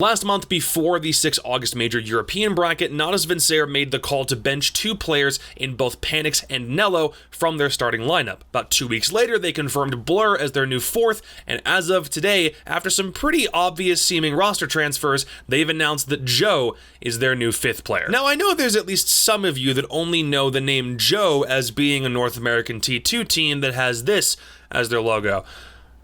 Last month, before the 6 August major European bracket, Natus Vincere made the call to bench 2 players in both Panix and neLo from their starting lineup. About 2 weeks later, they confirmed Blurr as their new 4th, and as of today, after some pretty obvious seeming roster transfers, they've announced that Joe is their new 5th player. Now, I know there's at least some of you that only know the name Joe as being a North American T2 team that has this as their logo.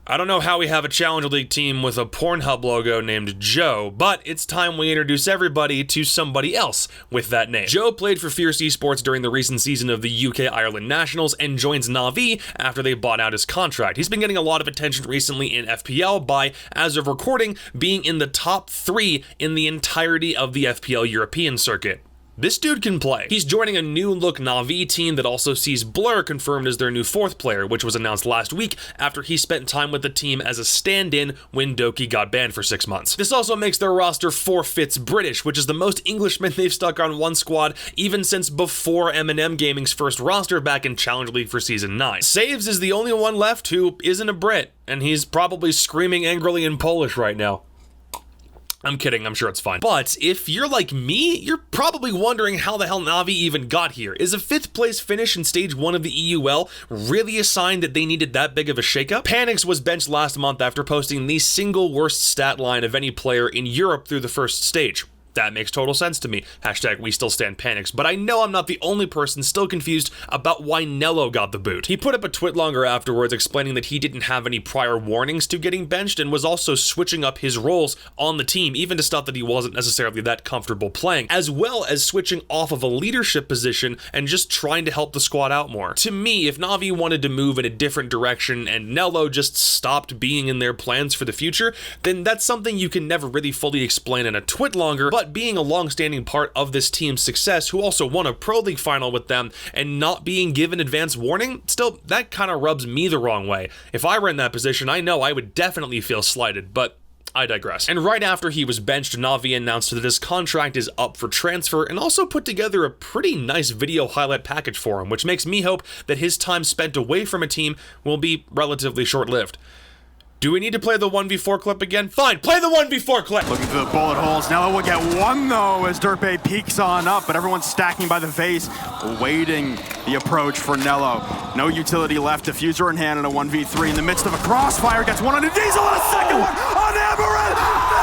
I don't know how we have a Challenger League team with a Pornhub logo named Joe, but it's time we introduce everybody to somebody else with that name. Joe played for Fierce Esports during the recent season of the UK-Ireland Nationals and joins Navi after they bought out his contract. He's been getting a lot of attention recently in FPL by, as of recording, being in the top 3 in the entirety of the FPL European circuit. This dude can play. He's joining a new-look Navi team that also sees Blurr confirmed as their new 4th player, which was announced last week after he spent time with the team as a stand-in when Dowie got banned for 6 months. This also makes their roster 4/5 British, which is the most Englishmen they've stuck on one squad even since before M&M Gaming's first roster back in Challenger League for Season 9. Saves is the only one left who isn't a Brit, and he's probably screaming angrily in Polish right now. I'm kidding, I'm sure it's fine. But if you're like me, you're probably wondering how the hell Navi even got here. Is a 5th place finish in stage 1 of the EUL really a sign that they needed that big of a shakeup? Panix was benched last month after posting the single worst stat line of any player in Europe through the first stage. That makes total sense to me. Hashtag we still stand Panix, but I know I'm not the only person still confused about why neLo got the boot. He put up a twit longer afterwards explaining that he didn't have any prior warnings to getting benched and was also switching up his roles on the team, even to stuff that he wasn't necessarily that comfortable playing, as well as switching off of a leadership position and just trying to help the squad out more. To me, if Navi wanted to move in a different direction and neLo just stopped being in their plans for the future, then that's something you can never really fully explain in a twit longer, but being a long-standing part of this team's success, who also won a Pro League final with them, and not being given advance warning, still, that kind of rubs me the wrong way. If I were in that position, I know I would definitely feel slighted, but I digress. And right after he was benched, Navi announced that his contract is up for transfer and also put together a pretty nice video highlight package for him, which makes me hope that his time spent away from a team will be relatively short-lived. Do we need to play the 1v4 clip again? Fine, play the 1v4 clip! Looking for the bullet holes. neLo will get one though as Dirtbay peeks on up, but everyone's stacking by the vase, awaiting the approach for neLo. No utility left, diffuser in hand in a 1v3 in the midst of a crossfire, gets one on a Diesel and a second one on Amaranth!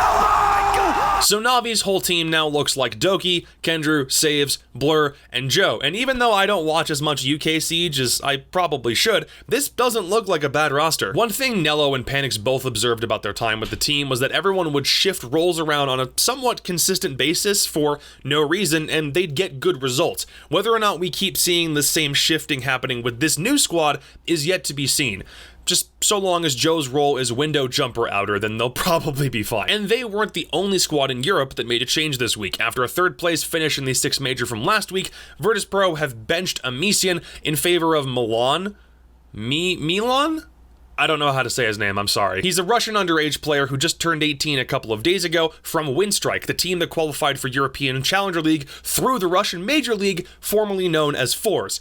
So Navi's whole team now looks like Dowie, Kendrew, Saves, Blurr, and Joe. And even though I don't watch as much UK Siege as I probably should, this doesn't look like a bad roster. One thing neLo and Panix both observed about their time with the team was that everyone would shift roles around on a somewhat consistent basis for no reason, and they'd get good results. Whether or not we keep seeing the same shifting happening with this new squad is yet to be seen. Just so long as Joe's role is window jumper outer, then they'll probably be fine. And they weren't the only squad in Europe that made a change this week. After a 3rd place finish in the 6th major from last week, Virtus.pro have benched Amision in favor of Milan? Milan? I don't know how to say his name, I'm sorry. He's a Russian underage player who just turned 18 a couple of days ago from Winstrike, the team that qualified for European Challenger League through the Russian Major League, formerly known as Force.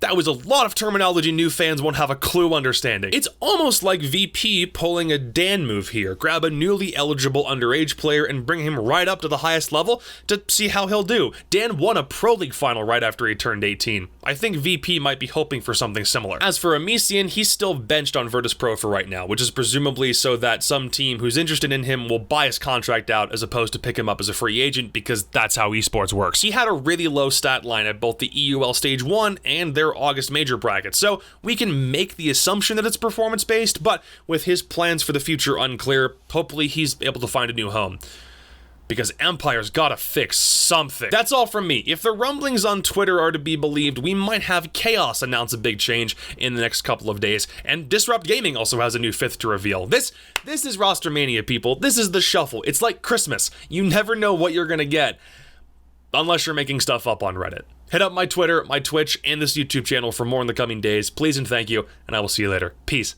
That was a lot of terminology new fans won't have a clue understanding. It's almost like VP pulling a Dan move here. Grab a newly eligible underage player and bring him right up to the highest level to see how he'll do. Dan won a Pro League final right after he turned 18. I think VP might be hoping for something similar. As for Amision, he's still benched on Virtus.pro for right now, which is presumably so that some team who's interested in him will buy his contract out as opposed to pick him up as a free agent, because that's how esports works. He had a really low stat line at both the EUL Stage 1 and their August major bracket, so we can make the assumption that it's performance-based, but with his plans for the future unclear, hopefully he's able to find a new home. Because Empire's gotta fix something. That's all from me. If the rumblings on Twitter are to be believed, we might have Chaos announce a big change in the next couple of days, and Disrupt Gaming also has a new 5th to reveal. This is Rostermania, people. This is the shuffle. It's like Christmas. You never know what you're gonna get, unless you're making stuff up on Reddit. Hit up my Twitter, my Twitch, and this YouTube channel for more in the coming days. Please and thank you, and I will see you later. Peace.